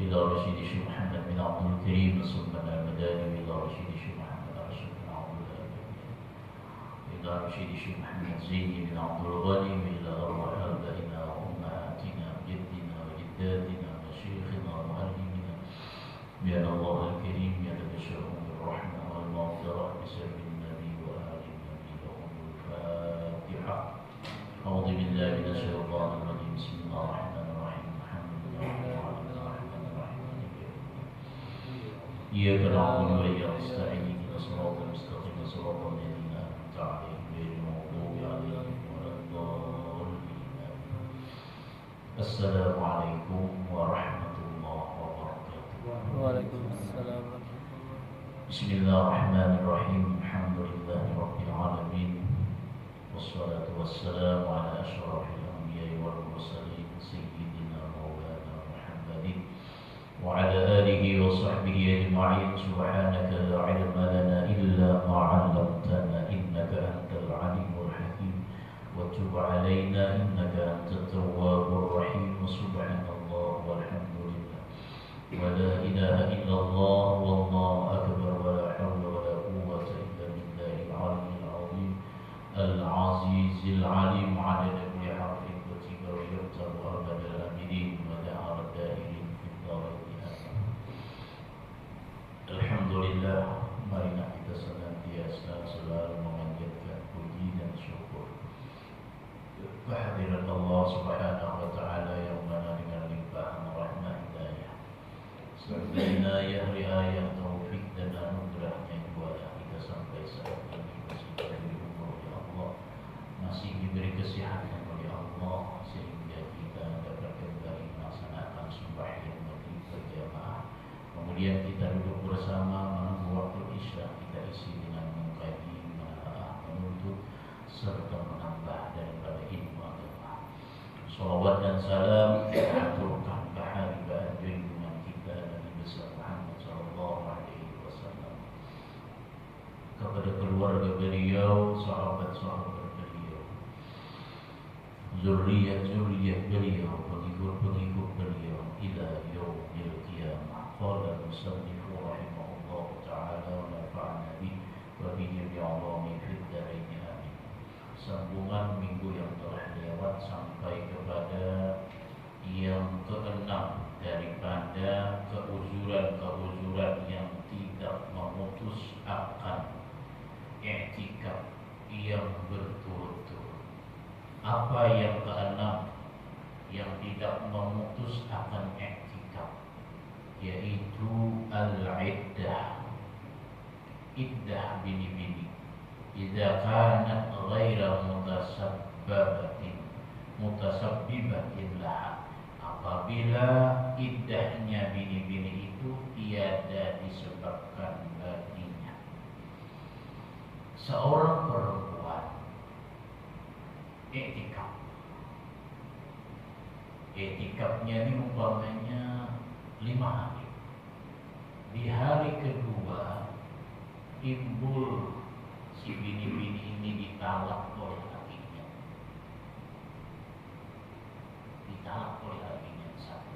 إلى رشيد الشيخ محمد بن عبد الكريم السلطان المدني إلى رشيد الشيخ محمد رشيد بن عبد الأبدي إلى رشيد الشيخ محمد زين بن عبد الغني وإلى أرواح آبائنا وأمهاتنا جدنا وجداتنا مشايخنا ومعلمينا بأن الله الكريم يتبشرهم بالرحمة والمغفرة بسر النبي وآل النبي لهم الفاتحة. أعوذ بالله من الشيطان الرجيم. بسم الله الرحمن الرحيم. الحمد لله رب العالمين الرحمن الرحيم. إياك نعبد وإياك نستعين اهدنا الصراط المستقيم صراط الذين أنعمت عليهم غير المغضوب عليهم ولا الضالين. السلام عليكم ورحمة الله وبركاته. وعليكم السلام ورحمة الله. بسم الله الرحمن الرحيم. الحمد لله رب العالمين والصلاة والسلام على أشرف الأنبياء والمرسلين سيدنا مولانا محمد وعلى آله وصحبه أجمعين. سبحانك لا علم لنا إلا ما علمتنا إنك أنت العليم الحكيم وتب علينا إنك أنت التواب الرحيم. سبحان الله والحمد لله ولا إله إلا الله والله أكبر ولا حول ولا قوة إلا بالله العلي العظيم العزيز العليم عدد كل حرف كتب ويكتب أبد الآمنين ودهر الدائرين في الدارين آمين. Alhamdulillah, marilah kita senantiasa selalu memanjatkan puji dan syukur kehadirat Allah Subhanahu wa taala yang mana dengan limpahan rahmat hidayah serta inayah taufik dan anugerahnya kepada kita sampai saat ini masih diberi umur oleh Allah, masih diberi kesehatan oleh Allah sehingga kita dapat kembali melaksanakan sembahyang maghrib berjamaah. Kemudian kita duduk bersama menunggu waktu isya, kita isi dengan mengkaji, menelaah, menuntut serta menambah daripada ilmu agama. Salawat dan salam kita aturkan keharibaan junjungan kita Nabi besar Muhammad sallallahu alaihi wasallam, kepada keluarga beliau, sahabat-sahabat beliau, zuriat-zuriat beliau, pengikut-pengikut beliau ila yaumil qiyamah. Qala al-musannif rahimahullah ta'ala wa nafa'ana bihi wa bihi bi'alami fid dharain amin. Sambungan minggu yang telah lewat sampai kepada yang keenam daripada keuzuran-keuzuran yang tidak memutus akan i'tikaf yang berturut-turut. Apa yang keenam yang tidak memutus akan i'tikaf? Yaitu al-iddah. Iddah bini-bini idza kanat ghaira mutasabbibatin laha, apabila iddahnya bini-bini itu tiada disebabkan baginya. Seorang perempuan i'tikafnya ini umpamanya 5 hari. Di hari kedua timbul si bini-bini ini ditalak oleh lakinya. Satu.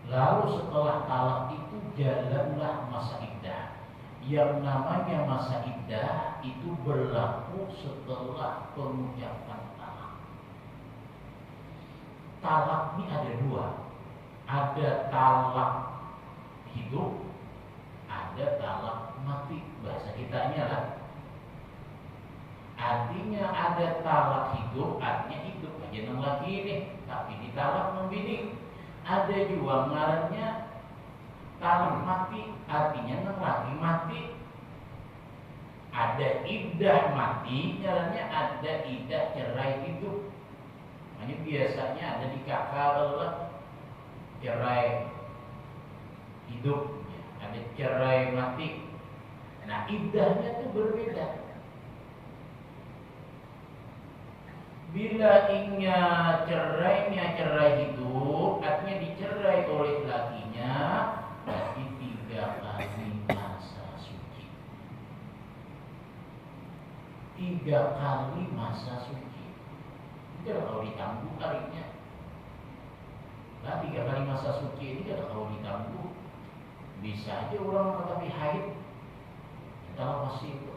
Lalu setelah talak itu jalanlah masa iddah. Yang namanya masa iddah itu berlaku setelah pengucapan talak. Talak ini ada 2. Ada talak hidup, ada talak mati. Bahasa kitanya lah. Artinya ada talak hidup, artinya hidup aja nang lagi nih, tapi ditalak membini. Ada juga ngarannya talak mati, artinya nang lagi mati. Ada iddah mati, ngarannya ada iddah cerai hidup. Makanya biasanya ada di kakak lah cerai hidup, ada cerai mati. Nah, iddahnya itu berbeda. Bila ingnya cerainya cerai hidup, artinya dicerai oleh lakinya, berarti 3 kali masa suci. 3 kali masa suci. Itu kalau ditangguh kalinya. Nah, 3 kali masa masa suci ini kan kalau diganggu bisa aja orang menghadapi haid dalam masih itu.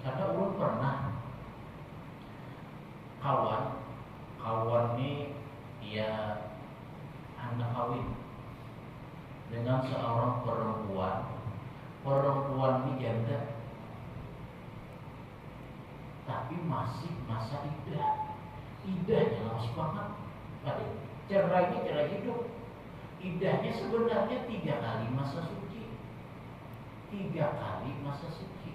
Karena orang pernah kawan ini dia anak kawin dengan seorang perempuan ini janda, tapi masih masa idahnya lama banget. Tapi cerai hidup. Idahnya sebenarnya 3 kali masa suci. 3 kali masa suci.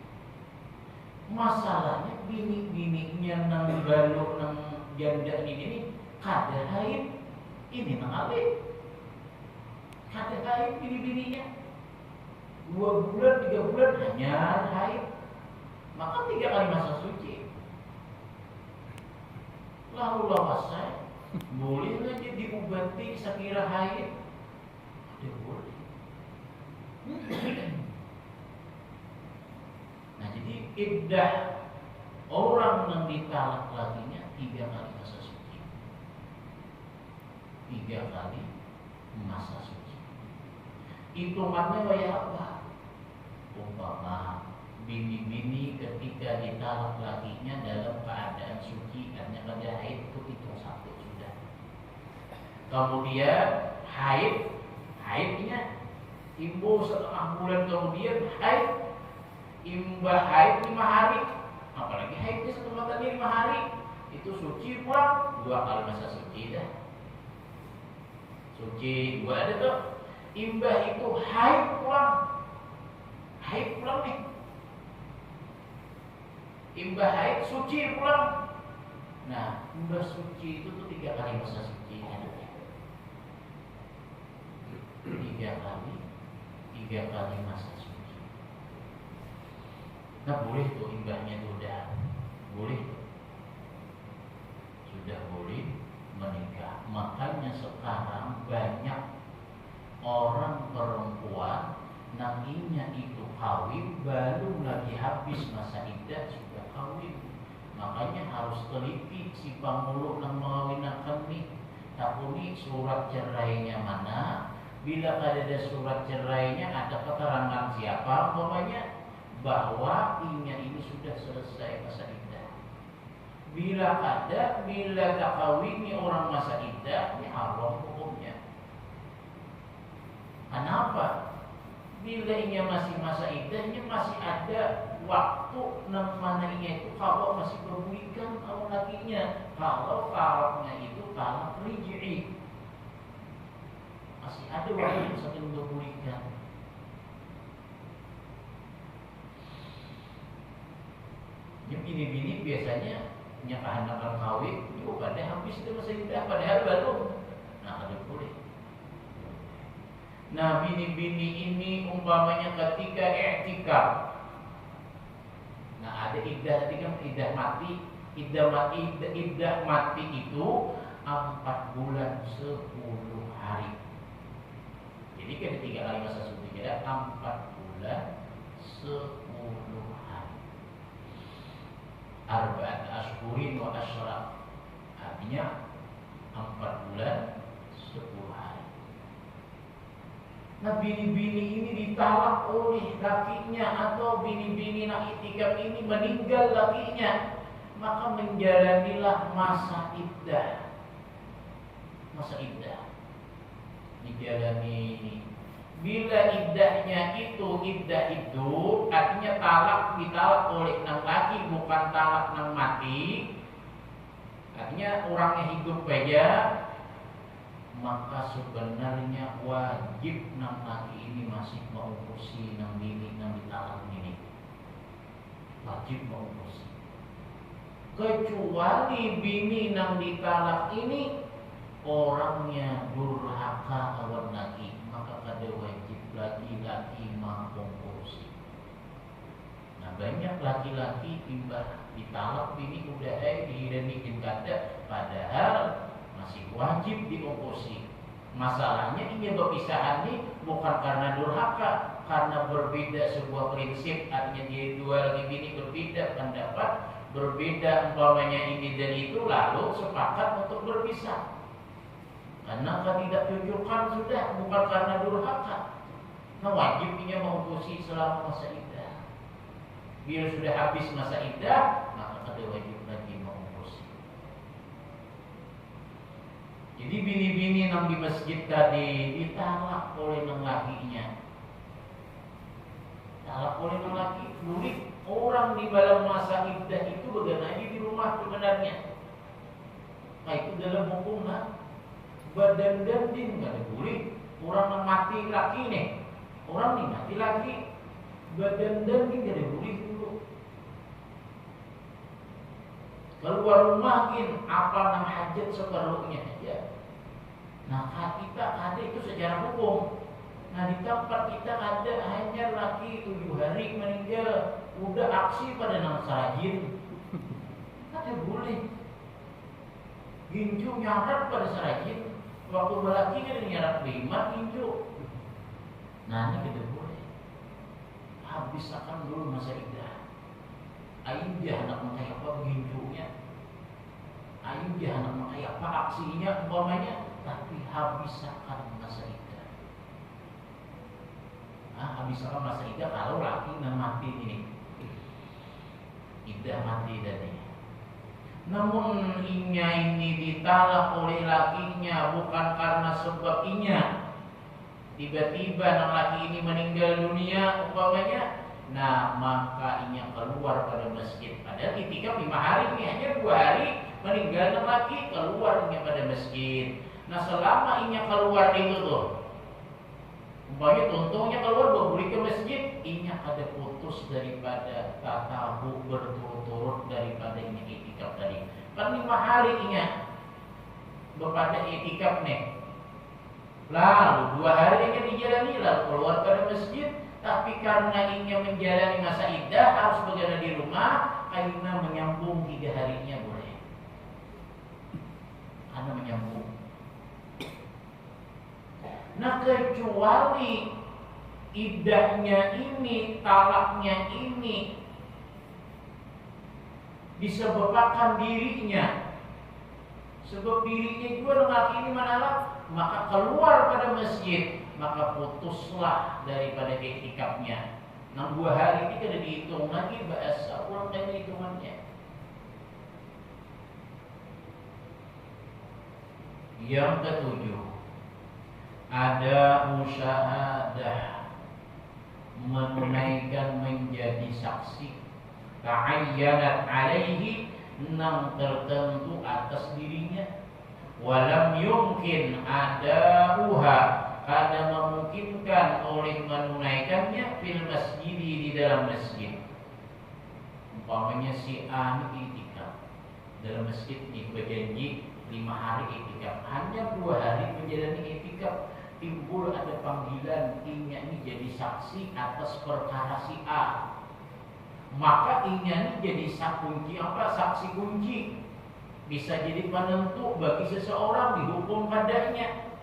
Masalahnya bini-bininya nang galuh nang janda ini kada haid. Ini nang alih. Kada haid bini-bininya. 2 bulan, 3 bulan hanya haid. Maka 3 kali masa suci. Lalu lawasnya boleh aja diobati sekira haid. Ada boleh. Nah jadi iddah orang yang ditalak lakinya 3 kali masa suci. 3 kali masa suci. Hitungannya kayak apa? Umpama bini-bini ketika ditalak lakinya dalam keadaan suci karena kada haid itu hitung 1 sudah. Kemudian haidnya ibu setengah bulan kemudian imbah haid 5 hari, apalagi haidnya setengah tadi 5 hari itu suci pulang 2 kali masa suci dah. Suci 2 ada tuh. Imbah itu haid pulang nih. Imbah haid suci pulang. Nah, imbah suci itu tuh 3 kali masa suci. 3 kali masa suci. Nah boleh tuh imbahnya tuh udah boleh tuh. Sudah boleh menikah. Makanya sekarang banyak orang perempuan nanginya itu kawin baru lagi habis masa iddah sudah kawin. Makanya harus teliti si pamulu nang mengawinkan nih. Takuni surat cerainya mana? Bila ada surat cerainya ada keterangan siapa umpamanya bahwa ini sudah selesai masa iddah. Bila tak kawini orang masa iddah, ini haram hukumnya. Kenapa? Bila ini masih masa iddahnya masih ada waktu nang mana ini itu kalau masih berbulikan kalau lakinya, kalau talaknya itu talak rij'i. Masih ada waktu sampai berbulikan. Yang bini-bini biasanya punya kehendak kawin itu pada habis itu masa iddah padahal baru. Nah, ada boleh. Nah, bini-bini ini umpamanya ketika i'tikaf. Nah, ada iddah tadi kan iddah mati itu 4 bulan 10 hari. Jadi kan 3 kali masa suci ada 4 bulan 10 hari. Arba'at ashhurin wa asyra. Artinya 4 bulan 10 hari. Nah, bini-bini ini ditalak oleh lakinya atau bini-bini nak i'tikaf ini meninggal lakinya, maka menjalanilah masa iddah. Masa iddah dijalani. Bila iddah itu artinya ditalak oleh nang laki bukan talak nang mati. Artinya orangnya hidup saja, maka sebenarnya wajib nang laki ini masih mengurusi nang bini nang ditalak ini. Wajib mengurusi. Kecuali bini nang ditalak ini orangnya durhaka awan laki, maka kada wajib laki-laki mengurusi. Nah, banyak laki-laki imbah ditalak bini udah dihidanikin kada, padahal masih wajib diurusi. Masalahnya ini perpisahan ini bukan karena durhaka, karena berbeda sebuah prinsip. Artinya dia dua lagi bini berbeda pendapat, berbeda umpamanya ini dan itu, lalu sepakat untuk berpisah. Karena ketidakjujuran sudah bukan karena durhaka. Nah, wajibnya mengurusi selama masa iddah. Bila sudah habis masa iddah, maka ada wajib lagi mengurusi. Jadi bini-bini yang di masjid tadi ditalak oleh lelakinya. Talak oleh lelaki, sulit. Orang di dalam masa iddah itu bagaimana di rumah sebenarnya. Nah itu dalam hukum badan dandin nggak boleh. Orang yang mati laki nih, orang nih mati laki, badan dandin nggak boleh dulu. Keluar rumah apa nama hajat seperlunya aja. Nah kita ada itu secara hukum. Nah di tempat kita ada hanya laki 7 hari meninggal, udah aksi pada nang sarajin, ada boleh. Ginju nyarat pada sarajin, waktu laki kan nyarat 5 ginju. Nah ini kita boleh. Habis akan dulu masa iddah. Aing dia anak kayak apa ginjunya, aing dia anak kayak apa aksinya umpamanya, tapi habis akan masa iddah. Habis akan masa iddah kalau laki mati ini, iddah mati tadi. Namun inya ini ditalak oleh lakinya bukan karena sebab inya. Tiba-tiba nang laki ini meninggal dunia umpamanya, nah maka inya keluar pada masjid. Padahal ketika 5 hari ini hanya 2 hari meninggal nang laki, keluar inya pada masjid. Nah selama inya keluar itu tuh, umpamanya contohnya keluar boleh ke masjid, inya ada putus daripada tatahu berturut-turut daripada inya itikaf tadi. Kan 5 hari inya berpada itikaf nih. Lalu 2 hari inya dijalani lalu keluar pada masjid, tapi karena inya menjalani masa iddah harus berada di rumah, karena menyambung 3 harinya boleh. Karena menyambung. Nah kecuali iddahnya ini, talaknya ini disebabkan dirinya, sebab dirinya juga laki ini menalak, maka keluar pada masjid, maka putuslah daripada iktikafnya. Nah 2 hari ini kada dihitung lagi bahasa ulang dari hitungannya. Yang ketujuh, ada musyahadah, menunaikan menjadi saksi, ta'ayyanat alaihi, nang tertentu atas dirinya, walam yumkin ada uha, kada memungkinkan oleh menunaikannya fil masjid, di dalam masjid. Umpamanya si A ini itikaf dalam masjid ini berjanji 5 hari itikaf, hanya 2 hari menjalani itikaf, timbul ada panggilan inya ini jadi saksi atas perkara si A, maka inya ini jadi saksi kunci, bisa jadi penentu bagi seseorang dihukum padanya.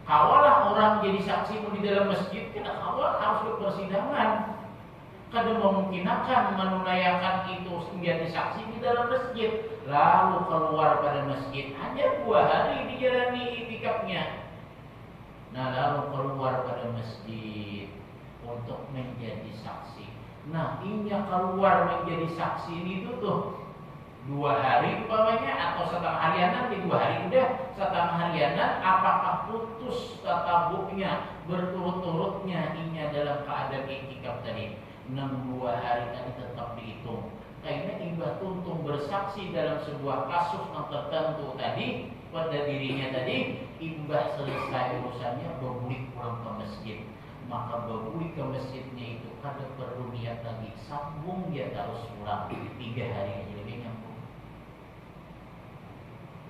Kawalah orang jadi saksi di dalam masjid, karena kawal harus ke persidangan, kada memungkinkan menunaikan itu menjadi saksi di dalam masjid, lalu keluar pada masjid, hanya 2 hari dijalani itikafnya. Nah lalu keluar pada masjid untuk menjadi saksi. Nah inya keluar menjadi saksi ini tuh 2 hari umpamanya, atau setengah harianan, di 2 hari udah setengah harianan, apakah putus tatabuknya berturut-turutnya inya dalam keadaan itikaf tadi. 2 hari tadi tetap dihitung. Karena imbah tuntung bersaksi dalam sebuah kasus yang tertentu tadi pada dirinya tadi, imbah selesai urusannya berbulik pulang ke masjid, maka berbulik ke masjidnya itu kada perlu niat lagi, sambung dia terus pulang 3 hari aja lebih nyambung.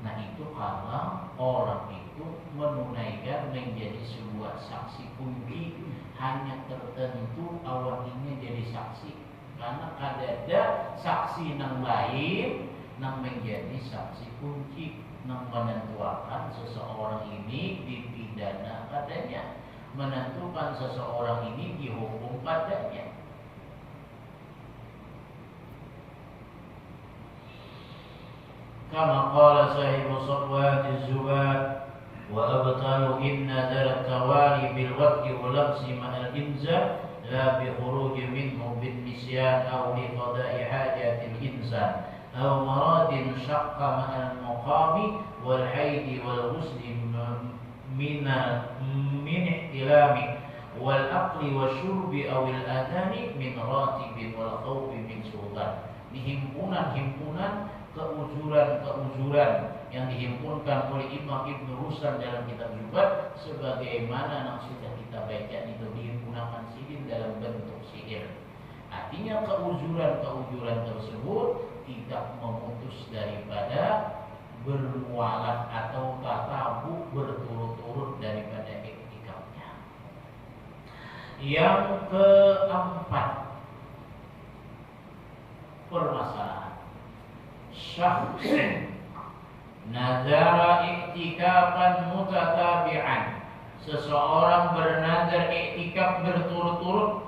Nah itu kalau orang itu menunaikan menjadi sebuah saksi kunci, hanya tertentu awalnya jadi saksi, karena ada saksi yang lain yang menjadi saksi kunci, yang menentukan seseorang ini dipidana padanya, menentukan seseorang ini dihukum padanya. Kama qala sahibu Safwat az-Zubad, وأبطل إن نذر التوالي بالوقت ولبس مع الإنزال لا بخروج منه بالنسيان أو لقضاء حاجات الإنسان أو مراد شق مع المقام والحيض والغسل من احتلام والأكل والشرب أو الأذان من راتب والخوف من سلطان. Ini himpunan-himpunan keuzuran-keuzuran yang dihimpunkan oleh Imam Ibn Ruslan dalam kitab Zubat, sebagaimana yang sudah kita baca itu dihimpunkan sihir dalam bentuk sihir. Artinya keuzuran-keuzuran tersebut tidak memutus daripada bermualah atau tatabu berturut-turut daripada iktikafnya. Yang keempat, permasalahan syakhs nazara iktikafan mutatabi'an, seseorang bernazar iktikaf berturut-turut.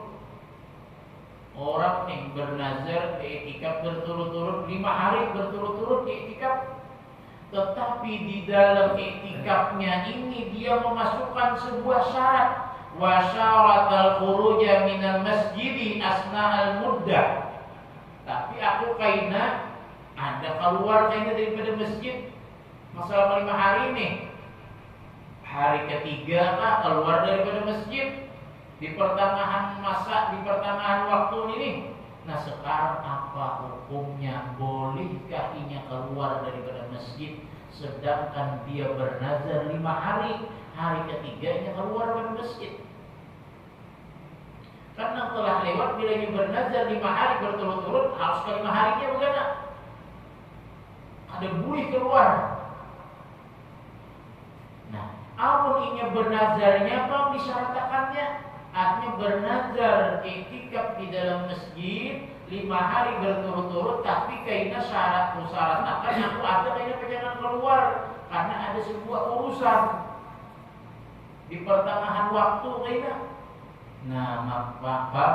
Orang nih bernazar iktikaf berturut-turut 5 hari berturut-turut iktikaf, tetapi di dalam iktikafnya ini dia memasukkan sebuah syarat, wa syaratal khuruja minal masjidi asna'al muddah. Tapi aku kaina ada keluar kaina daripada masjid selama 5 hari ini. Hari ketiga kah keluar daripada masjid di pertengahan masa, di pertengahan waktu ini. Nah, sekarang apa hukumnya? Bolehkah ia keluar daripada masjid sedangkan dia bernazar 5 hari, hari ketiganya keluar dari masjid? Karena telah lewat bila ia bernazar 5 hari berturut-turut, harus ke 5 harinya bukan? Ada boleh keluar. Nah, apapun ia bernazarnya apa disyaratkannya? Artinya bernazar iktikaf di dalam masjid 5 hari berturut-turut, tapi kayaknya syarat akan aku ada kayaknya jangan keluar karena ada sebuah urusan di pertengahan waktu kayaknya. Nah, maka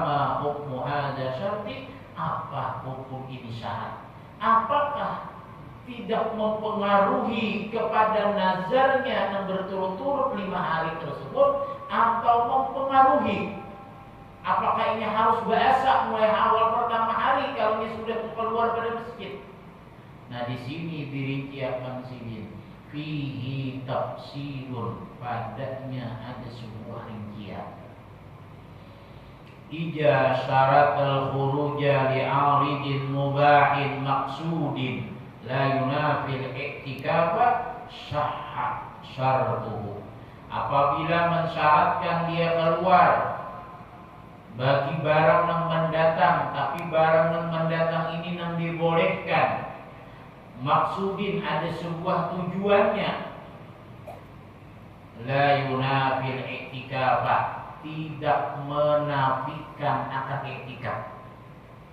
hukum hadza syarti, apa hukum ini syarat? Apakah tidak mempengaruhi kepada nazarnya yang berturut-turut 5 hari tersebut, atau mempengaruhi? Apakah ini harus bahasa mulai awal pertama hari kalau ini sudah keluar dari masjid? Nah, di sini dirincikan sini fihi tafsirun, padanya ada sebuah rincian. Ija syarat al-khuruja li'aridin mubahin maksudin la yunafil i'tikafa syahha syartuhu. Apabila mensyaratkan dia keluar bagi barang yang mendatang, tapi barang yang mendatang ini yang dibolehkan, maksudin ada sebuah tujuannya, la yunafil i'tikafa, tidak menafikan akan iktikaf,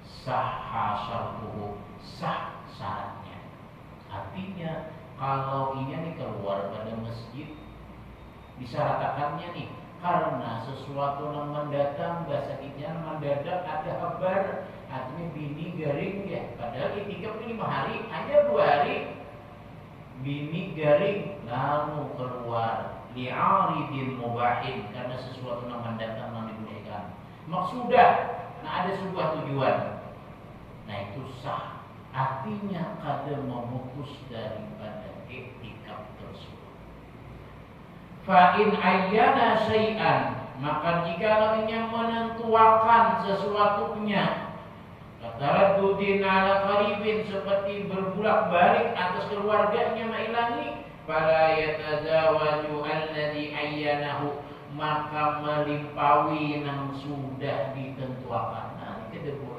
sahha syartuhu, sah syaratnya. Artinya kalau ini keluar pada masjid, disyaratkannya nih karena sesuatu yang mendatang, bahasa kita mendadak ada kabar, artinya bini garing ya. Padahal iktikaf 5 hari, hanya 2 hari bini garing lalu keluar li'aridin mubahin, karena sesuatu yang mendatang yang dibolehkan. Maksudah, nah ada sebuah tujuan. Nah itu sah. Artinya kada memutus daripada iktikaf tersebut. Fa'in ayyana syai'an, maka jika yang menentuakan sesuatunya, kataraddudin ala qaribin, seperti berbulak balik atas keluarganya mailangi, fala yatazawaju alladhi ayyanahu, maka melimpaui yang sudah ditentuakan. Nah, ini tidak boleh.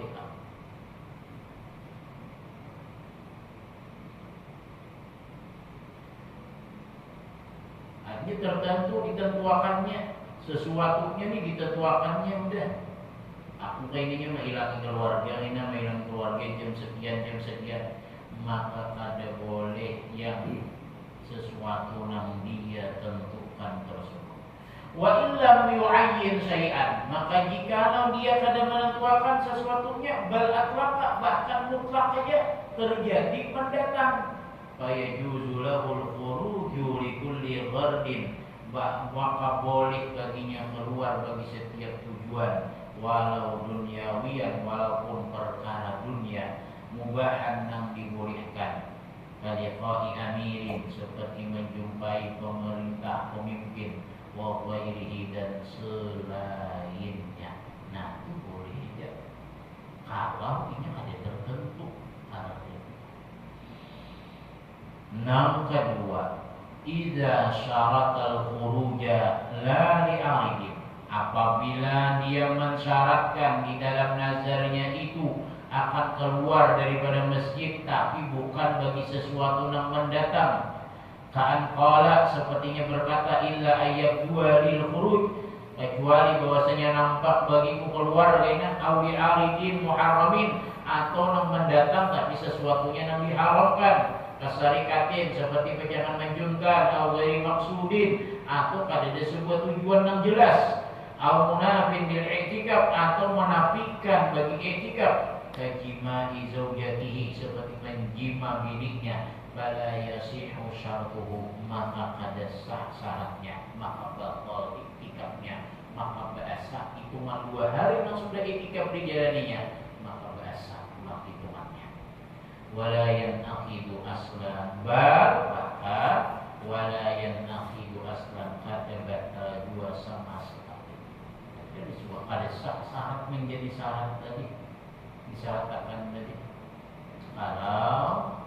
Artinya tertentu ditentuakannya, sesuatunya nih ditentuakannya udah. Aku kayaknya menghilangi keluarga, ini menghilangi keluarga jam sekian, maka kada boleh yang sesuatu yang dia tentukan tersebut. Wa illam yu'ayyin syai'an, maka jika dia kada menentukan sesuatunya, bal atlaqa, bahkan mutlak saja terjadi mendatang, fa yajuzu lahul khuruj yakhruju li kulli ghardin, maka boleh baginya keluar bagi setiap tujuan, walau duniawian, walaupun perkara dunia, mubahan yang dibolehkan. Kaliqa'i amirin, seperti menjumpai pemerintah, pemimpin, wa ghairihi, dan selainnya. Nah, itu boleh ya. Kalau ini ada tertentu syaratnya. Yang kedua, idza syaratal khuruja la li'aridin, apabila dia mensyaratkan di dalam nazarnya itu akan keluar daripada masjid, tapi bukan bagi sesuatu yang mendatang. Ka'an qala, sepertinya berkata, illa ayyabdua lil khuruj, kecuali bahwasanya nampak bagiku keluar lainnya, awil aridin muharramin, atau yang mendatang tapi sesuatunya yang diharamkan. Kasarikatin, seperti pejangan menjunkan, awil maksudin, atau pada sebuah tujuan yang jelas. Aw munafin bil i'tikaf, atau menafikan bagi i'tikaf. Kajimai zaujatihi, seperti menjima biliknya, bala yasihu syartuhu, maka kada sah syaratnya, maka batal iktikafnya, maka bahasa hitungan 2 hari yang sudah iktikaf dijalaninya, maka bahasa hitungannya. Wala yanakhidu aslan, bahkan wala yanakhidu aslan, kada batal 2 sama sekali. Jadi sebuah kada sah syarat menjadi syarat tadi, disyaratkan tadi. Kalau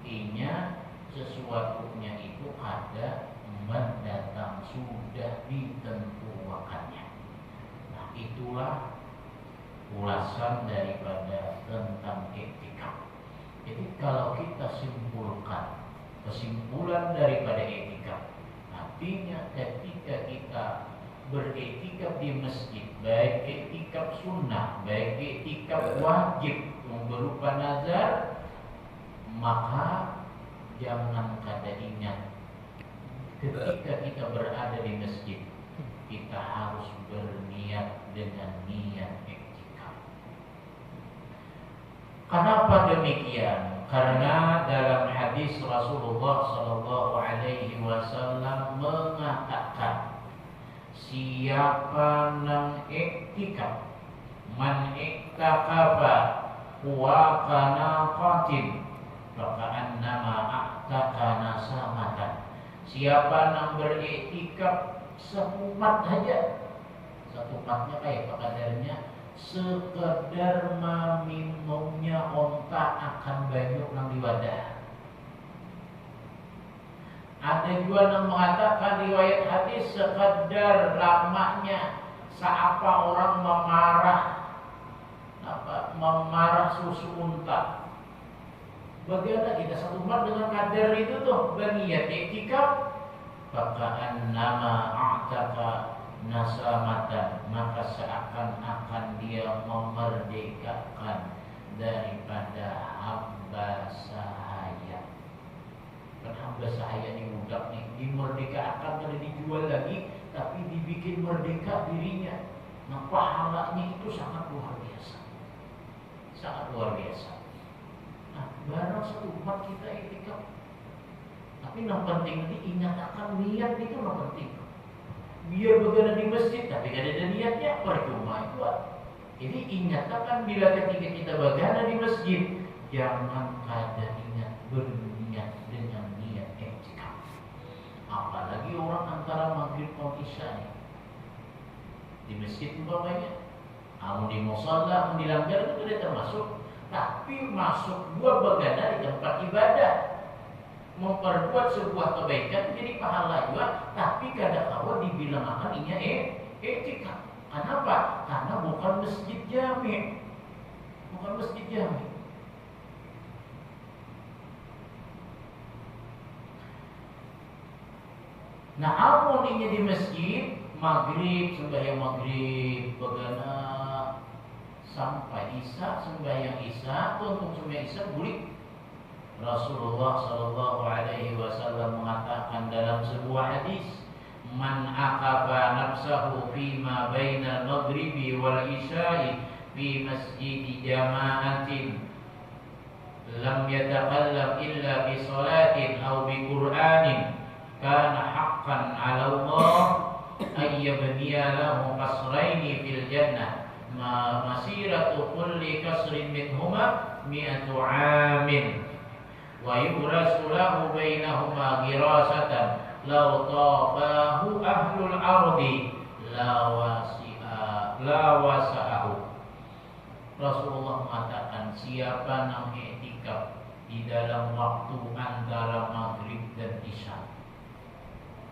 inya sesuatunya itu ada mendatang, sudah ditentukannya. Nah, itulah ulasan daripada tentang etika. Jadi kalau kita simpulkan kesimpulan daripada etika, artinya ketika kita beretikaf di masjid, baik etikaf sunnah, baik etikaf wajib yang berupa nazar, maka jangan kada ingat ketika kita berada di masjid, kita harus berniat dengan niat etikaf. Kenapa demikian? Karena dalam hadis Rasulullah Sallallahu Alaihi Wasallam mengatakan, siapa yang iktikaf, man iktakafa huwa kanaqatin, faka'annama a'taka nasamatan. Siapa yang beriktikaf sepumat saja, sepumatnya kayak apa kadarnya, sekedar meminumnya onta akan banyak yang di wadah. Ada juga yang mengatakan riwayat hadis, sekedar lamanya seapa orang memarah susu unta. Bagaimana kita satu umat dengan kadar itu tuh berniat iktikaf, faka'an nama a'taka nasamatan, maka seakan-akan dia memerdekakan daripada hamba sahaya. Kan hamba sahaya ini budak nih, dimerdekakan, tidak dijual lagi, tapi dibikin merdeka dirinya. Nah, pahalanya itu sangat luar biasa, sangat luar biasa. Nah, barang satu umat kita iktikaf, tapi yang penting nanti ingat akan niat itu yang penting. Biar berada di masjid tapi tidak ada niatnya, percuma itu. Jadi ingat akan bila ketika kita berada di masjid, jangan kada ingat berniat dengan niat iktikaf. Apalagi orang antara maghrib dan isya di masjid umpamanya, di musalla, di langgar itu tidak termasuk. Tapi masuk dua berganda di tempat ibadah, memperbuat sebuah kebaikan jadi pahala juga, tapi kadang-kadang dibilang akan ini etika. Kenapa? Karena bukan masjid jami, bukan masjid jami. Nah, amun ini di masjid maghrib, sembahyang maghrib, begana sampai isya, sembahyang isya, untuk sembahyang isya boleh. Rasulullah Sallallahu Alaihi Wasallam mengatakan dalam sebuah hadis, man aqaba nafsahu fima bainal maghribi wal isya'i fi masjidi jama'atin lam yatakallam illa bi salatin aw bi qur'anin kulli kasrin minhuma mi'atu 'amin wa yughrasu lahu bainahuma ghirasatan law tafahu ahlul ardi la wasa'ahu. Rasulullah mengatakan, siapa yang i'tikaf di dalam waktu antara maghrib dan isya.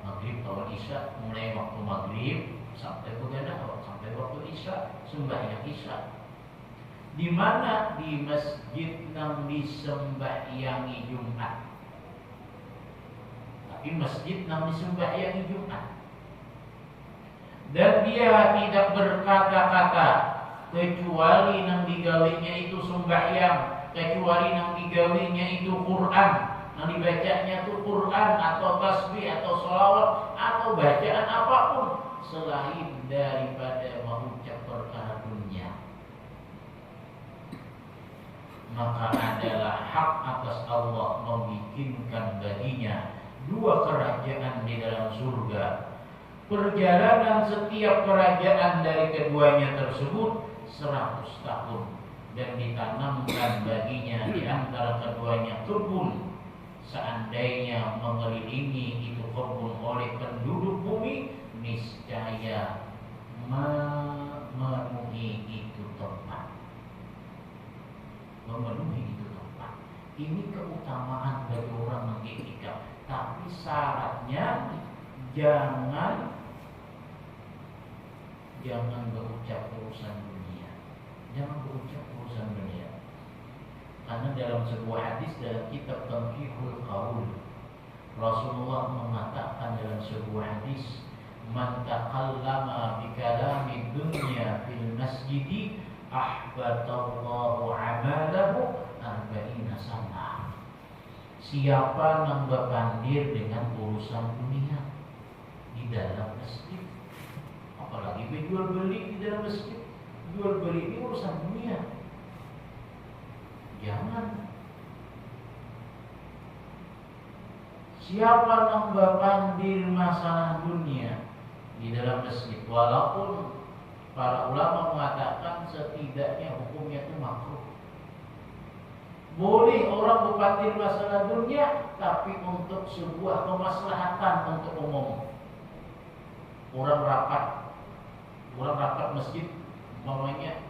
Maghrib awal isya, mulai waktu maghrib sampai begadang sampai waktu isya, sembahyang isya. Di mana? Di masjid yang disembahyangi Jumat. Tapi masjid yang disembahyangi Jumat. Dan dia tidak berkata-kata kecuali yang digawinya itu sembahyang, kecuali yang digawinya itu Quran, yang dibacanya itu Quran atau tasbih atau sholawat atau bacaan apapun selain daripada mengucap perkara dunia, maka adalah hak atas Allah membikinkan baginya dua kerajaan di dalam surga. Perjalanan setiap kerajaan dari keduanya tersebut 100 tahun, dan ditanamkan baginya di antara keduanya kebun. Seandainya mengelilingi itu kebun oleh penduduk bumi, niscaya memenuhi itu tempat. Memenuhi itu tempat. Ini keutamaan bagi orang mengiktikaf. Tapi syaratnya jangan berucap urusan dunia. Jangan berucap urusan dunia. Karena dalam sebuah hadis dalam kitab Tanqihul Qaul, Rasulullah mengatakan dalam sebuah hadis, man taqallama bi kalami dunya fil masjidi ahbatallahu amalahu 40 sanah. Siapa yang berpandir dengan urusan dunia di dalam masjid, apalagi berjual beli di dalam masjid, jual beli ini urusan dunia. Jangan. Siapa yang berpandir masalah dunia di dalam masjid, walaupun para ulama mengatakan setidaknya hukumnya itu makruh. Boleh orang berpandir masalah dunia, tapi untuk sebuah kemaslahatan untuk umum. Orang rapat masjid umpamanya,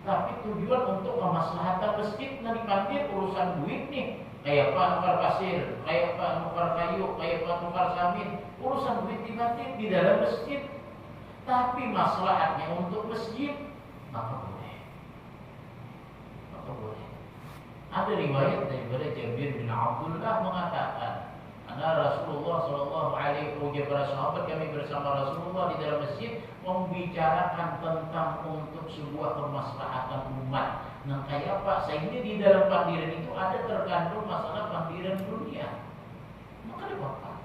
tapi tujuan untuk kemaslahatan masjid, nah dipanggil urusan duit nih, kayak Pak nukar pasir, kayak Pak nukar kayu, kayak Pak nukar samin, urusan duit dipanggil di dalam masjid, tapi maslahatnya untuk masjid, maka boleh. Ada riwayat daripada Jabir bin Abdullah mengatakan, karena Rasulullah Shallallahu Alaihi Wasallam, para sahabat kami bersama Rasulullah di dalam masjid membicarakan tentang untuk sebuah kemaslahatan umat. Nah kayak apa? Sehingga di dalam pandiran itu ada terkandung masalah pandiran dunia. Maka dibawa.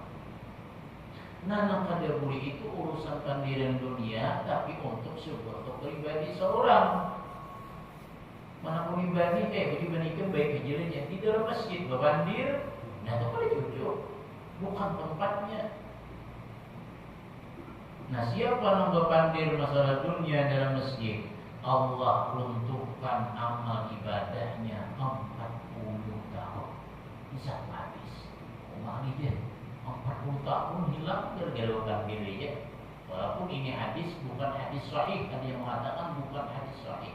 Nah yang kada boleh itu urusan pandiran dunia, tapi untuk sebuah kepribadi seorang. Mana pribadi dibandingkan baik kejadiannya di dalam masjid berpandir, nah itu boleh cucuk, bukan tempatnya. Nah siapa yang berpandir masalah dunia dalam masjid, Allah runtuhkan amal ibadahnya 40 tahun. Bisa habis. Umar dia 40 tahun hilang gara-gara dirinya. Walaupun ini hadis bukan hadis sahih, ada yang mengatakan bukan hadis sahih.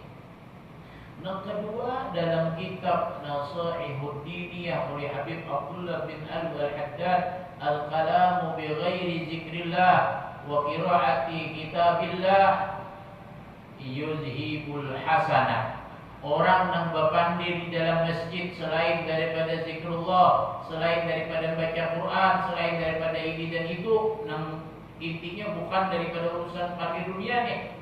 Yang kedua, dalam kitab Nasaihud Diniyah oleh Habib Abdullah bin Al-Haddad, Al-Kalamu bi ghairi zikrillah wa qiraati kitabillah yuzhibul hasanah. Orang yang berpandir di dalam masjid selain daripada zikrullah, selain daripada baca Quran, selain daripada ini dan itu, yang intinya bukan daripada urusan pandir dunia nih.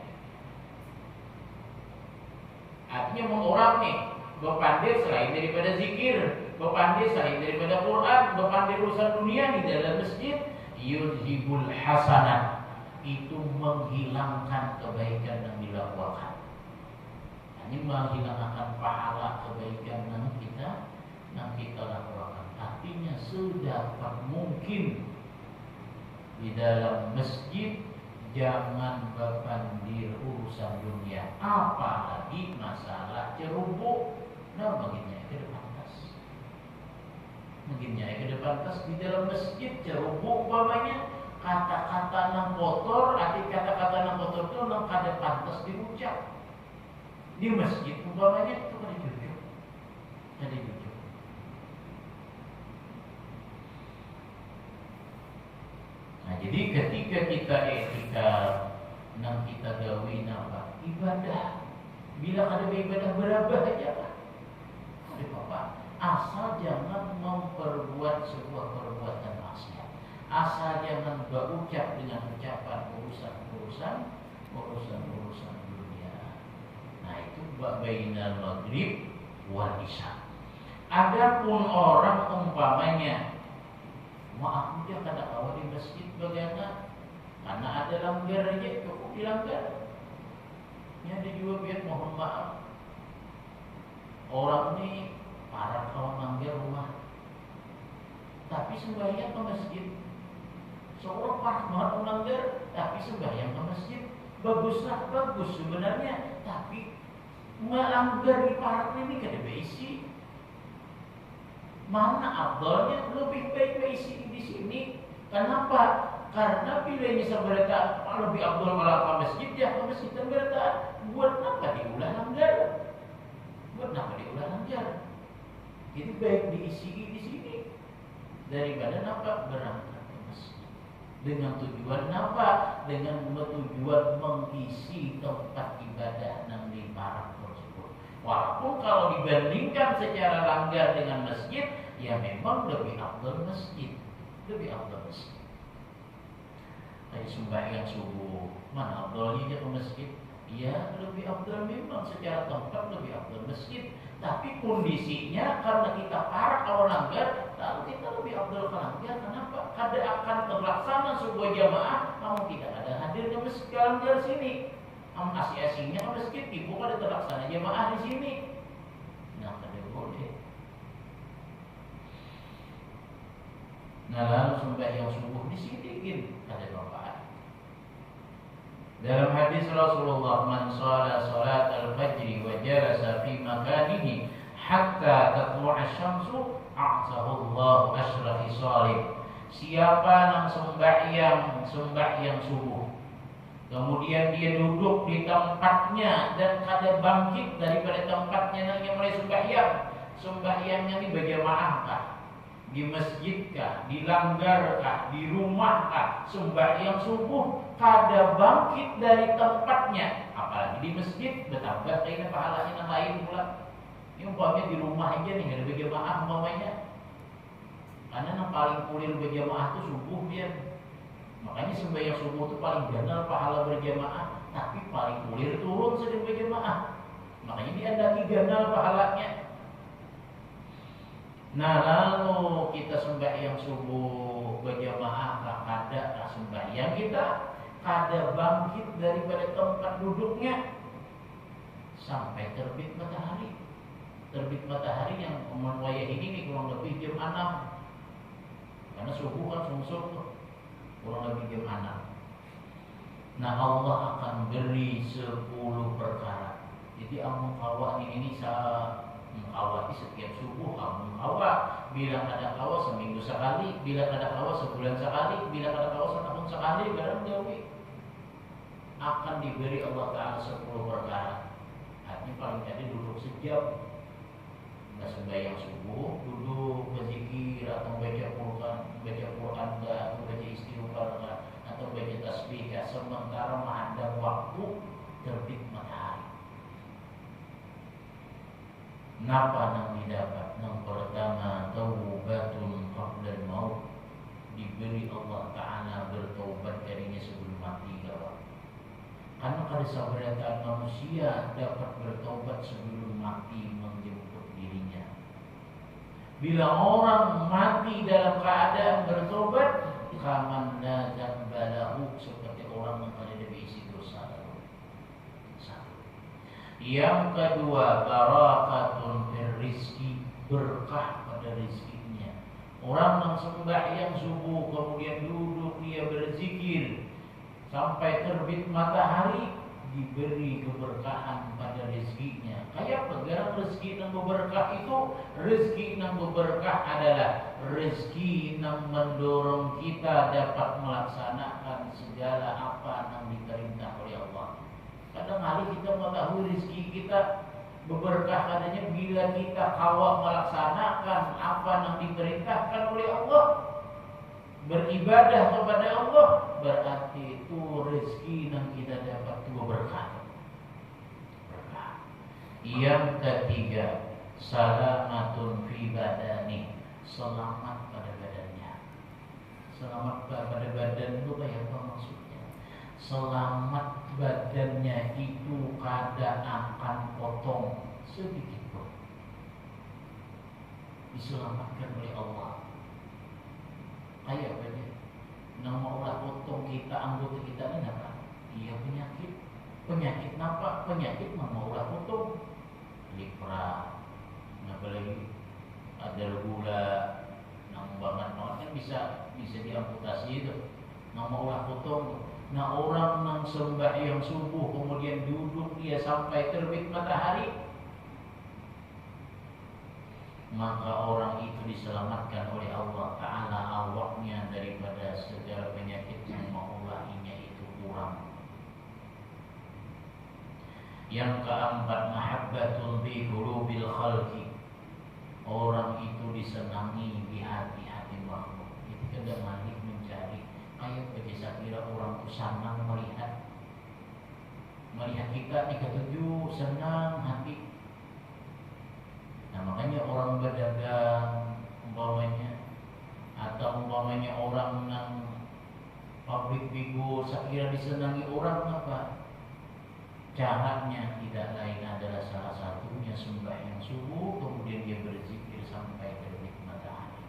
Artinya orang nih berpandir selain daripada zikir, berpandir selain daripada Quran, berpandir urusan dunia di dalam masjid, yuzhibul hasanah, itu menghilangkan kebaikan yang dilakukan. Ini menghilangkan pahala kebaikan yang kita lakukan. Artinya sedapat mungkin di dalam masjid jangan berpandir urusan dunia, apalagi masalah cerubuk. Nah, baginya ke depan tas. Baginya ke depan tas di dalam masjid cerubuk umpamanya kata-kata nang kotor, arti kata-kata nang kotor itu nang kada pantas diucap. Di masjid umpamanya itu kada jujur. Kada jujur. Nah, jadi ketika kita etika nang kita gawi napa ibadah, bila ada ibadah berabah aja lah. Ada apa? Asal jangan memperbuat sebuah perbuatan maksiat. Asal jangan berucap dengan ucapan urusan dunia. Nah, itu bainal maghrib wal isya. Adapun orang umpamanya maaf dia kada awal di masjid bagaimana karena ada langgar aja cukup dilanggar. Ini ada juga biar mohon maaf orang ini para kawan langgar rumah tapi sembahyang ke masjid. Seorang parah banget melanggar tapi sembahyang ke masjid. Baguslah, bagus sebenarnya, tapi melanggar di parah ini kada beisi. Mana afdalnya? Lebih baik beisi di sini. Kenapa? Karena bila ini sebenarnya lebih afdal malah ke masjid, ya ke masjid dan berkata buat apa diulah langgar? Buat apa diulah langgar? Jadi baik diisi di sini daripada apa berangkat ke masjid. Dengan tujuan apa? Dengan tujuan mengisi tempat ibadah yang di parah tersebut. Walaupun kalau dibandingkan secara langgar dengan masjid, ya memang lebih afdal masjid. Lebih afdal masjid. Kayak sembahyang subuh, mana afdalnya ke masjid? Ya lebih afdal memang secara tempat lebih afdal masjid. Tapi kondisinya karena kita parah awal langgar, lalu kita lebih afdal ke langgar. Kenapa? Kada akan terlaksana sebuah jamaah, namun tidak ada hadir ke masjid ke langgar sini. Namun asing-asingnya ke masjid, ibu kada terlaksana jamaah di sini. Nah, kada boleh. Nah, lalu sembahyang subuh di sini ada manfaat. Dalam hadis Rasulullah, man shalla salat al-fajr wa jalasa fi makanihi hatta tatlu'a asy-syamsu a'tahu Allah asyra khisalin. Siapa yang sembahyang subuh, kemudian dia duduk di tempatnya dan kada bangkit daripada tempatnya yang mulai sembahyangnya ini berjamaah kah? Di masjid kah, di langgar kah, di rumah kah, sembahyang subuh kada bangkit dari tempatnya, apalagi di masjid bertambah kayaknya pahalanya yang lain pula. Ini umpamanya di rumah aja nih ada berjamaah umpamanya, karena yang paling kulir berjamaah itu subuh dia. Makanya sembahyang subuh itu paling ganal pahala berjamaah, tapi paling kulir turun sedang berjamaah. Makanya diandaki ganal pahalanya. Nah, lalu kita sembahyang subuh berjamaah kada sembahyang kita kada bangkit daripada tempat duduknya sampai terbit matahari. Terbit matahari yang wayah ini nih kurang lebih jam 6. Karena subuh kan sungsung tuh. Kurang lebih jam 6. Nah, Allah akan beri 10 perkara. Jadi amun kawa ini mengawati setiap subuh, mengawat bila ada kawa seminggu sekali, bila ada kawa sebulan sekali, bila ada kawa setahun sekali, barang gawi akan diberi Allah Ta'ala 10 perkara. Artinya paling tadi duduk sejam, nggak sembahyang subuh, duduk berzikir atau baca Quran atau baca istighfar atau baca tasbih sementara menghadap waktu terbit matahari. Napa yang didapat? Yang pertama, taubatun qabla al-maut. Diberi Allah Ta'ala bertaubat darinya sebelum mati gawat. Karena kada sabaratan manusia dapat bertaubat sebelum mati menjemput dirinya. Bila orang mati dalam keadaan bertobat, kaman la dzambalahu, seperti orang yang ada diisi dosa. Yang kedua, barakatun fir rizki, berkah pada rizkinya. Orang yang sembahyang subuh kemudian duduk dia berzikir, sampai terbit matahari, diberi keberkahan pada rezekinya. Kayak pegarang rezeki yang berberkah itu, rezeki yang berberkah adalah rezeki yang mendorong kita dapat melaksanakan segala apa yang diperintah oleh Allah. Kadang kali kita mengetahui rezeki kita berberkah adanya bila kita kawat melaksanakan apa yang diperintahkan oleh Allah, beribadah kepada Allah, berarti itu rezeki yang kita dapat itu berkah. Yang ketiga, salamatun fi badani, selamat pada badannya. Selamat pada badan itu kayak apa maksudnya? Selamat badannya itu kada akan potong sedikit pun, diselamatkan oleh Allah. Kayak apa dia? Nama Allah potong kita, anggota kita ini apa? Iya penyakit. Penyakit apa? Penyakit nama Allah potong. Lepra, apalagi ada gula, nang banget kan bisa diamputasi itu. Nama Allah potong. Nah orang yang sembahyang subuh kemudian duduk dia sampai terbit matahari, maka orang itu diselamatkan oleh Allah Ta'ala awaknya daripada segala penyakit yang mengulahinya itu kurang. Yang keempat, mahabbatun bi qulubil khalqi, orang itu disenangi di hati-hati makhluk. Itu kada malik mencari. Ayo bagi saya kira orang itu senang melihat kita nih ketujuh senang hati. Nah makanya orang berdagang umpamanya, atau umpamanya orang yang public figure, saya kira disenangi orang apa? Caranya tidak lain adalah salah satunya sembahyang subuh, kemudian dia berzikir sampai terbit matahari.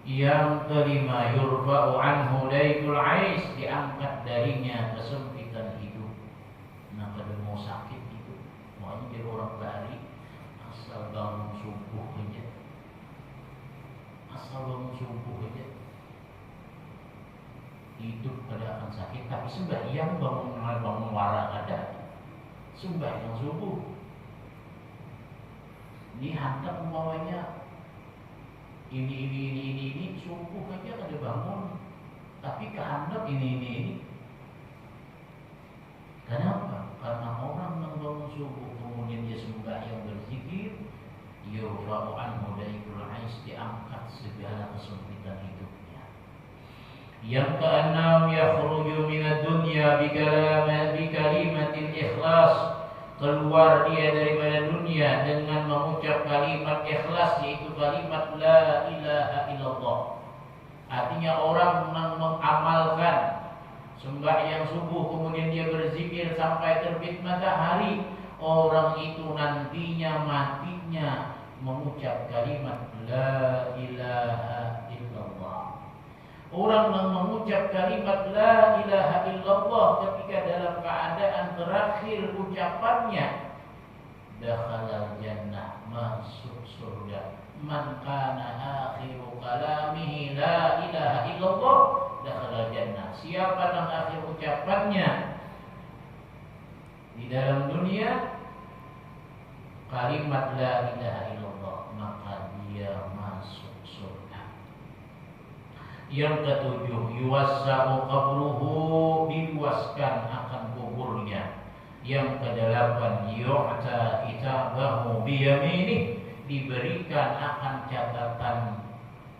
Yang kelima, yurfa'u anhu daikul ais, diangkat darinya kesempitan hidup. Nah kada mau sakit itu, makanya jadi orang bari asal bangun subuh aja, hidup kada akan sakit. Tapi sembahyang bangun wara ada, sembahyang subuh dihantar umpamanya ini subuh aja kada bangun, tapi kehandap ini. Kenapa? Karena orang yang bangun subuh kemudian dia sembahyang berzikir, yurfa'u anhu daikul ais, diangkat segala kesempitan hidupnya. Yang keenam, yakhruju minad dunya bikalimatil ikhlas, keluar dia daripada dunia dengan mengucap kalimat ikhlas, yaitu kalimat la ilaha illallah. Artinya orang yang mengamalkan sembahyang subuh kemudian dia berzikir sampai terbit matahari, orang itu nantinya matinya mengucap kalimat la ilaha illallah. Orang yang mengucap kalimat la ilaha illallah ketika dalam keadaan terakhir ucapannya, dakhalal jannah, masuk surga. Man kana akhiru kalamihi la ilaha illallah, dakhalal jannah. Siapa yang akhir ucapannya di dalam dunia kalimat la ilaha illallah, maka dia masuk surga. Yang ketujuh, yuwassa'u qabruhu, diluaskan akan kuburnya. Yang kedelapan, yu'ta kitabahu biyaminih, diberikan akan catatan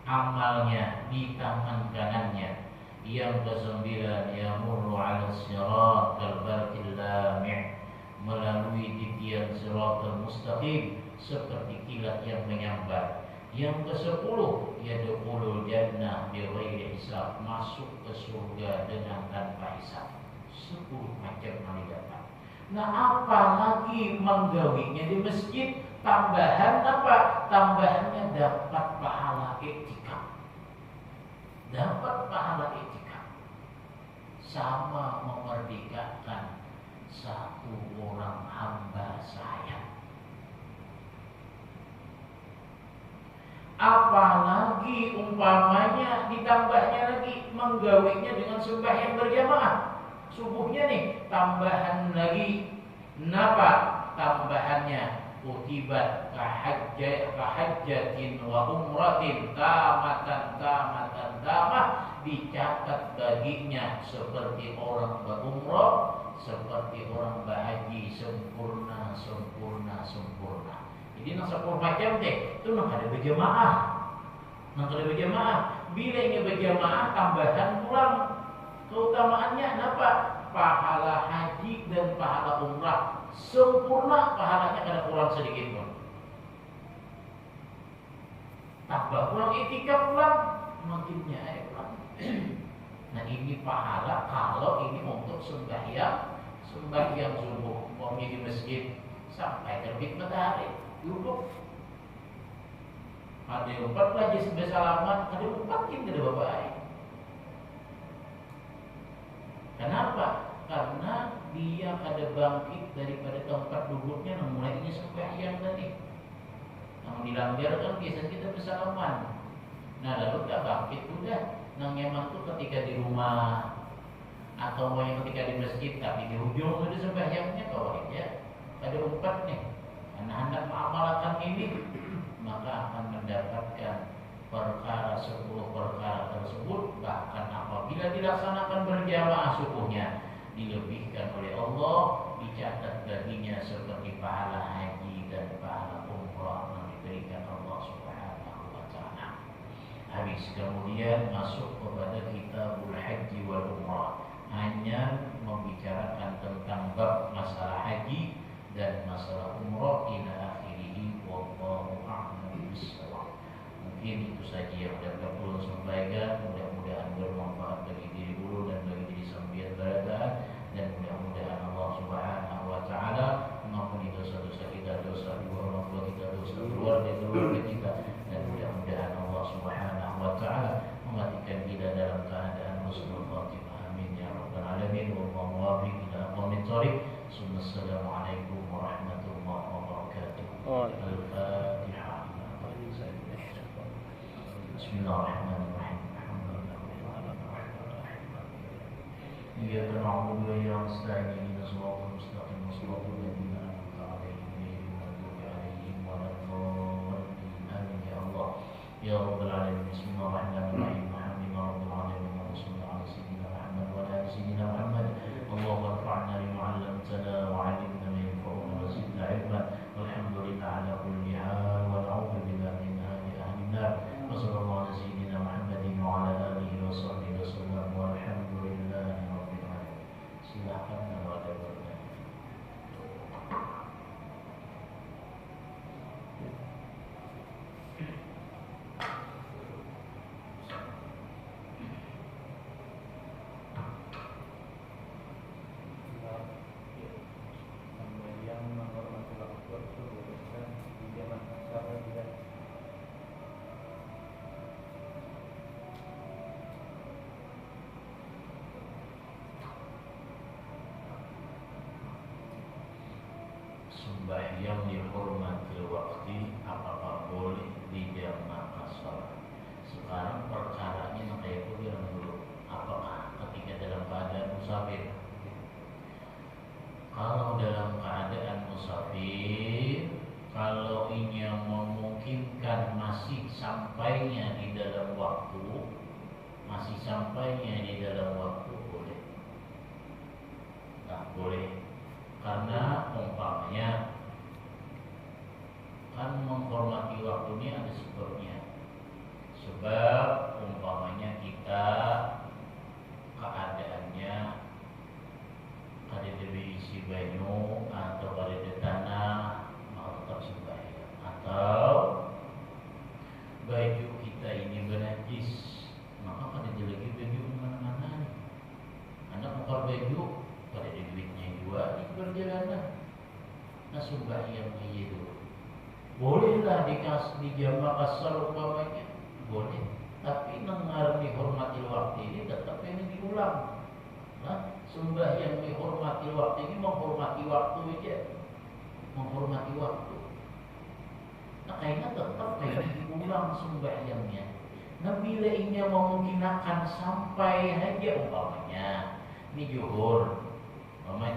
amalnya di tangan kanannya. Yang kesembilan, yamurru 'ala sirat al-barqil lami', melalui titian siratal mustaqim seperti kilat yang menyambar. Yang ke-10, yadkhulul jannah bighairi hisab, masuk ke surga dengan tanpa hisab. 10 macam dapat. Nah, apalagi menggawinya di masjid, tambahan apa? Tambahannya dapat pahala iktikaf. Dapat pahala iktikaf. Sama memerdekakan satu orang hamba saya. Apalagi umpamanya ditambahnya lagi menggawinya dengan sembahyang berjamaah. Subuhnya nih tambahan lagi, napa tambahannya? Kutibat kahajjatin wa umratin tamatan tamah, dicatat baginya seperti orang berumrah, seperti orang berhaji, sempurna. Jadi nang 10 macam deh, itu nang ada berjamaah. Bila ingin berjamaah tambahan pulang. Keutamaannya apa? Pahala haji dan pahala umrah sempurna, pahalanya kada kurang sedikit pun. Tambah pulang itikaf pulang, makinnya pulang. Nah ini pahala kalau ini untuk sembahyang subuh, umpamanya di masjid sampai terbit matahari, duduk. Ada empat lagi sampai salaman, ada empatin kada bapak. Kenapa? Karena dia ada bangkit daripada tempat duduknya, mulai ini sembahyang tadi. Yang dilanggar kan biasanya kita bersalaman. Nah lalu tak bangkit udah. Nang nyaman tuh ketika di rumah atau mau yang ketika di masjid, tapi di ujung udah sembahyangnya kau ya. Ada empat nih. Anak-anak mengamalkan ini, maka akan mendapatkan perkara 10 perkara tersebut. Bahkan apabila dilaksanakan berjamaah subuhnya, dilebihkan oleh Allah, dicatat baginya seperti pahala haji dan pahala umrah yang diberikan Allah Subhanahu wa taala. Habis kemudian masuk kepada kitabul haji wal umrah, hanya membicarakan tentang bab masalah haji dan masalah umrah ila akhirih, wallahu a'lam bishawab. Mungkin itu saja yang dapat perlu sampaikan. Mudah-mudahan bermanfaat bagi diri dulu dan bagi diri sambian baradaan, dan mudah-mudahan Allah Subhanahu wa taala mengampuni dosa-dosa kita, dosa dua orang tua kita, dosa keluarga kita, dan mudah-mudahan Allah Subhanahu wa taala mematikan kita dalam keadaan husnul khatimah. Amin ya rabbal alamin. Wallahu muwaffiq ila aqwamit thoriq. Assalamualaikum warahmatullahi wabarakatuh. Al-Fatihah. Bismillahirrahmanirrahim. Iyyaka na'budu wa iyyaka nasta'in. Ihdinas siratal mustaqim. Shiratal ladzina an'amta 'alaihim ghairil maghdubi 'alaihim waladdallin. Amin ya Allah ya rabbal alamin. Bismillahirrahmanirrahim. Alhamdulillahi rabbil alamin. Wassallallahu ala sayyidina Muhammad wa ala sayyidina Muhammad. Allahumma anfa'na bima 'allamtana wa 'allimna ma yanfa'una wa zidna 'ilman. Walhamdulillah ala kulli hal wa na'udzu billahi min ahli an-nar. Wassallallahu ala sayyidina Muhammadin wa ala alihi wa sahbihi wasallam. Walhamdulillahi rabbil alamin. Silakan kalau ada pertanyaan. Sembahyang dihormati waktu, apakah boleh dijamaah salat? Sekarang perkaranya yang kayak itu bilang dulu, apakah ketika dalam keadaan musafir? Kalau dalam keadaan musafir, kalau ini yang memungkinkan masih sampainya di dalam waktu, boleh. Nah, boleh. Karena umpamanya kan menghormati waktu ini ada sebabnya. Sebab umpamanya kita keadaannya ada isi banyu atau ada tanah, mau tetap sembahyang, atau baju kita ini bernajis, maka pada lagi baju mana-mana. Anak buka baju pada duitnya juga di perjalanan. Nah sembahyang itu bolehlah dijamaah kasar umpamanya, boleh. Tapi mengarang dihormati waktu ini tetap ini diulang. Nah, sembahyang dihormati waktu ini menghormati waktu aja, menghormati waktu. Nah kayaknya tetap kayak diulang sembahyangnya. Nabila ini memungkinkan sampai aja umpamanya ini juhur,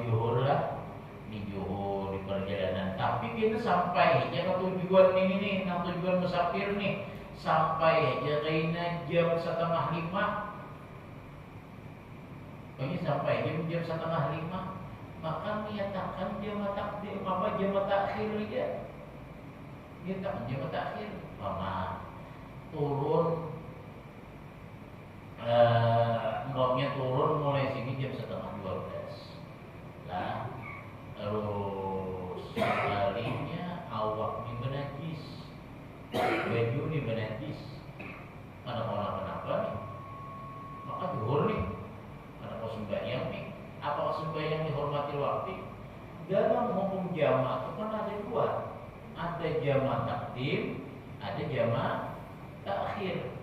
juhur lah, ini juhur di perjalanan. Tapi kita sampai aja ke tujuan ini nih, tujuan musafir nih, sampai aja kayaknya jam 4:30. Pokoknya sampai jam 4:30, maka niatakan jamaah takdim jamaah takhir aja. Niatakan jamaah takhir, turun umpamanya turun mulai sini jam 11:30 lah, terus sekalinya awak ini menajis, baju ini menajis, kenapa nih, maka zuhur nih, kenapa sembahyang nih, apakah sembahyang dihormati waktu? Dalam hukum jamaah itu kan ada dua, ada jamaah takdim, ada jamaah takhir.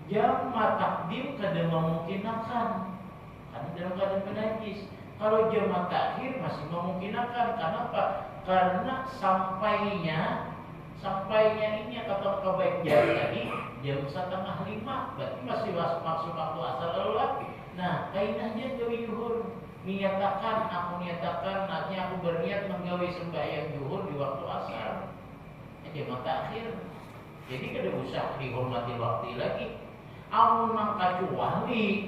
Jamaah takdim kadang memungkinkan karena dalam keadaan menajis. Kalau jamaah takhir masih memungkinkan. Kenapa? Karena sampainya ini kata baik jari tadi jam 4:30, berarti masih maksud waktu asar lalu lagi. Nah, kainahnya gawe zuhur. Niatakan, artinya aku berniat menggawe sembahyang zuhur di waktu asar. Jamaah takhir. Jadi kada usah dihormati waktu lagi. Amun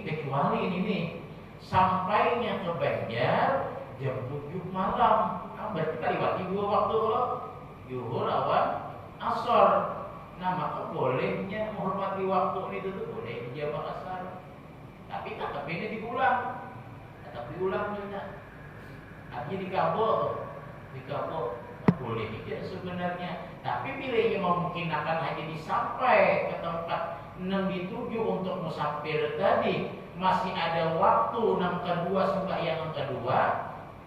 kecuali ini nih, sampainya ke Banjar jam 7 malam, berarti kaliwati dua waktu loh, zuhur awal asar. Nah, maka bolehnya menghormati waktu itu tuh boleh di jamaah asar. Tapi tetap ini diulang juga. Artinya dikabul, boleh tidak sebenarnya. Tapi bilanya memungkinkan hanya disampai ke tempat 6 dituju untuk musafir tadi, masih ada waktu 6 kedua sembahyang yang kedua,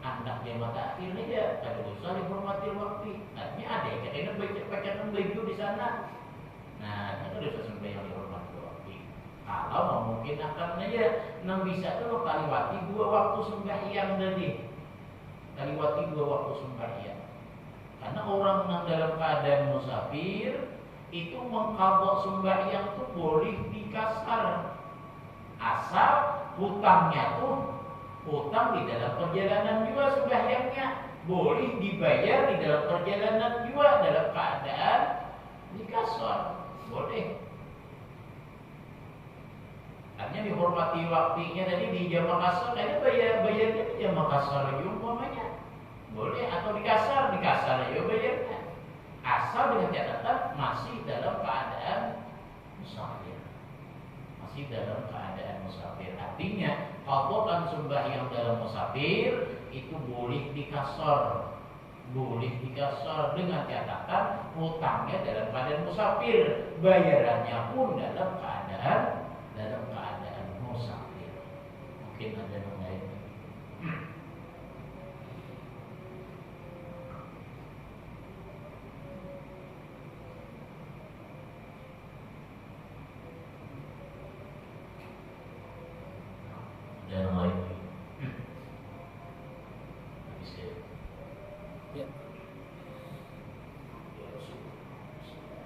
anak jamaah takhir aja, kada usah dihormati waktu. Artinya ada yang kena bacaan baju di sana. Nah, itu kada usah sembahyang dihormati waktu. Kalau memungkinkan aja, 6 bisa tuh kaliwati 2 waktu sembahyang tadi. Kaliwati 2 waktu sembahyang. Karena orang yang dalam keadaan musafir itu mengqadha sembahyang itu boleh dikasar, asal hutangnya tuh hutang di dalam perjalanan juga sembahyangnya boleh dibayar di dalam perjalanan juga dalam keadaan dikasar, boleh. Artinya dihormati waktunya tadi di jamaah kasar, kayaknya bayarnya di jamaah kasar juga umpamanya boleh, atau dikasar aja bayarnya. Asal dengan catatan masih dalam keadaan musafir. Artinya qadha sembahyang dalam musafir itu boleh dikasar dengan catatan hutangnya dalam keadaan musafir, bayarannya pun dalam keadaan musafir. Mungkin ada